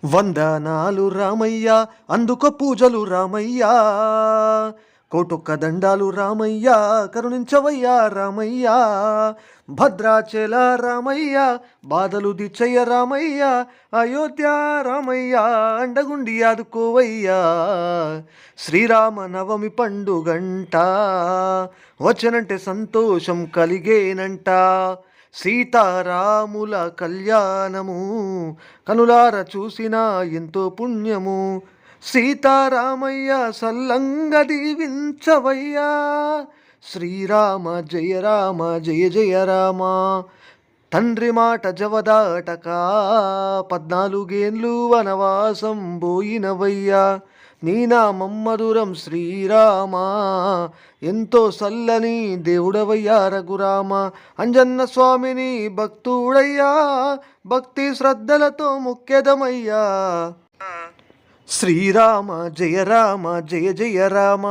వందనాలు రామయ్య, అందుకో పూజలు రామయ్య, కోటొక్క దండాలు రామయ్య, కరుణించవయ్యా రామయ్య. భద్రాచల రామయ్య, బాధలు దిచ్చయ్య రామయ్య, అయోధ్య రామయ్య, అండగుండి ఆదుకోవయ్యా. శ్రీరామ నవమి పండుగంట వచ్చనంటే సంతోషం కలిగేనంట. సీతారాముల కళ్యాణము కనులార చూసిన ఎంతో పుణ్యము. సీతారామయ్య సల్లంగా దీవించవయ్యా. శ్రీరామ జయ రామ జయ జయ రామ. తండ్రి మాట జవదాటక 14 వనవాసం పోయినవయ్యా. నీ నామం మధురం శ్రీరామ, ఎంతో సల్లని దేవుడవయ్యా రఘురామ. అంజన్న స్వామిని భక్తుడయ్యా, భక్తి శ్రద్ధలతో ముఖ్యదమయ్యా. శ్రీరామ జయ రామ జయ జయ రామ.